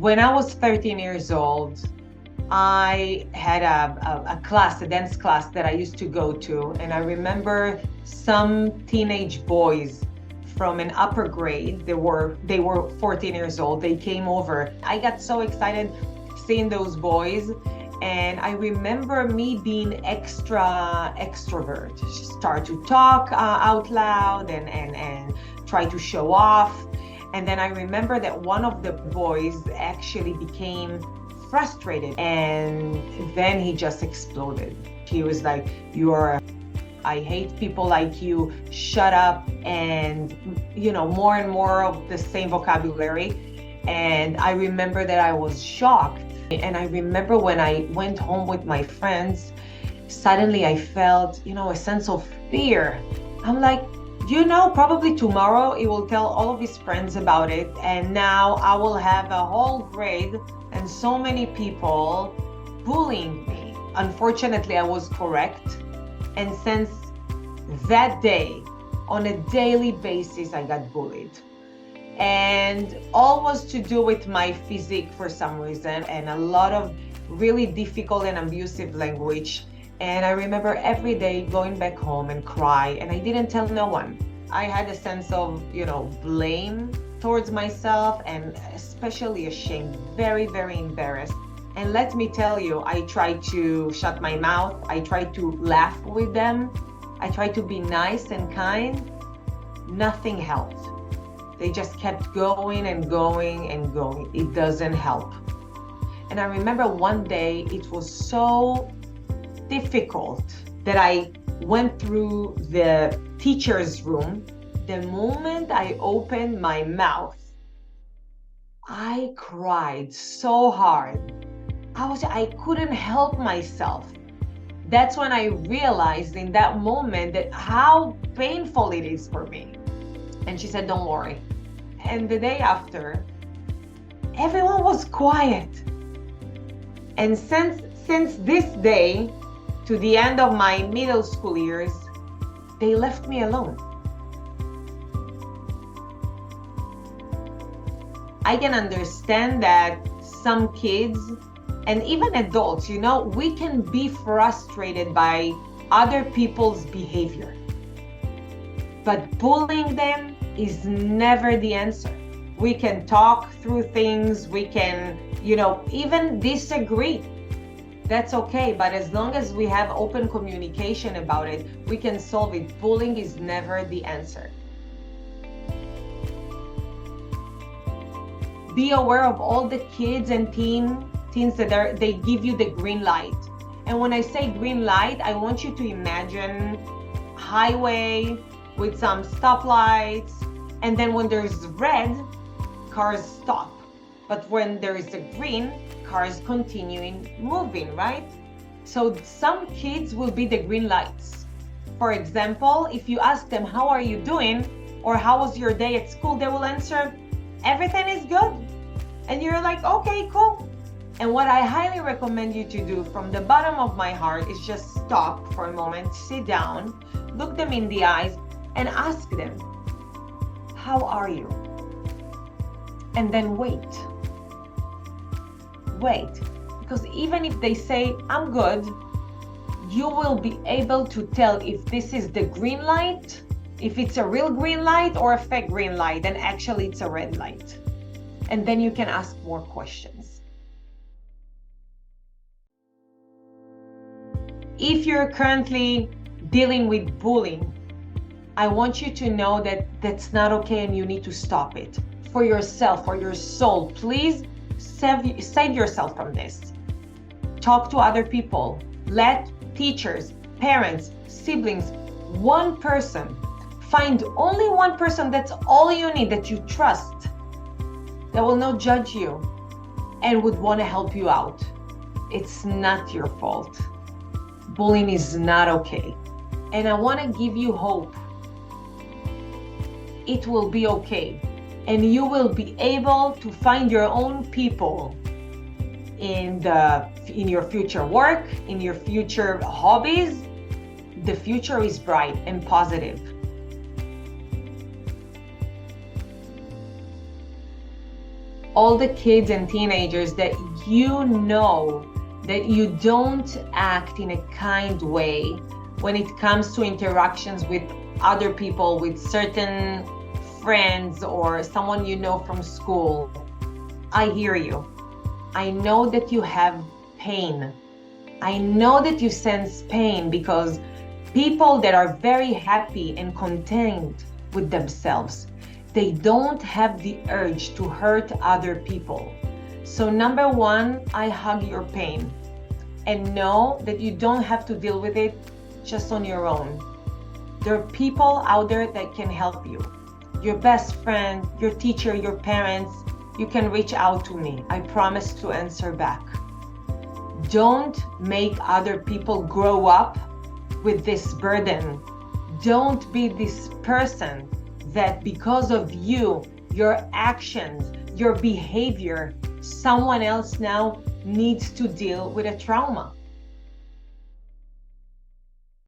When I was 13 years old, I had a class, a dance class that I used to go to. And I remember some teenage boys from an upper grade, they were 14 years old, they came over. I got so excited seeing those boys. And I remember me being extra extrovert, start to talk out loud and try to show off. And then I remember that one of the boys actually became frustrated, and then he just exploded. He was like, I hate people like you, shut up, and more and more of the same vocabulary. And I remember that I was shocked. And I remember when I went home with my friends, suddenly I felt, a sense of fear. I'm like, probably tomorrow he will tell all of his friends about it, and now I will have a whole grade and so many people bullying me. Unfortunately, I was correct. And since that day, on a daily basis, I got bullied. And all was to do with my physique for some reason, and a lot of really difficult and abusive language. And I remember every day going back home and cry, and I didn't tell no one. I had a sense of, blame towards myself, and especially ashamed, very, very embarrassed. And let me tell you, I tried to shut my mouth. I tried to laugh with them. I tried to be nice and kind. Nothing helped. They just kept going and going and going. It doesn't help. And I remember one day it was so difficult that I went through the teacher's room. The moment I opened my mouth, I cried so hard. I couldn't help myself. That's when I realized in that moment that how painful it is for me. And she said, don't worry. And the day after, everyone was quiet. And since this day to the end of my middle school years, they left me alone. I can understand that some kids and even adults, we can be frustrated by other people's behavior. But bullying them is never the answer. We can talk through things, we can, even disagree. That's okay, but as long as we have open communication about it, we can solve it. Bullying is never the answer. Be aware of all the kids and teens that they give you the green light. And when I say green light, I want you to imagine highway with some stoplights, and then when there's red, cars stop. But when there is a green, cars continuing moving, right? So some kids will be the green lights. For example, if you ask them, how are you doing? Or how was your day at school? They will answer, everything is good. And you're like, okay, cool. And what I highly recommend you to do from the bottom of my heart is just stop for a moment, sit down, look them in the eyes, and ask them, how are you? And then wait. Because even if they say, I'm good, you will be able to tell if this is the green light, if it's a real green light or a fake green light, and actually it's a red light. And then you can ask more questions. If you're currently dealing with bullying, I want you to know that that's not okay and you need to stop it. For yourself, for your soul, please save yourself from this. Talk to other people. Let teachers, parents, siblings, one person, find only one person, that's all you need, that you trust, that will not judge you and would want to help you out. It's not your fault. Bullying is not okay. And I want to give you hope. It will be okay. And you will be able to find your own people in your future work, in your future hobbies. The future is bright and positive. all the kids and teenagers that you know that you don't act in a kind way when it comes to interactions with other people, with certain friends or someone you know from school. I hear you. I know that you have pain. I know that you sense pain because people that are very happy and content with themselves, they don't have the urge to hurt other people. So number one, I hug your pain and know that you don't have to deal with it just on your own. There are people out there that can help you. Your best friend, your teacher, your parents, you can reach out to me. I promise to answer back. Don't make other people grow up with this burden. Don't be this person that because of you, your actions, your behavior, someone else now needs to deal with a trauma.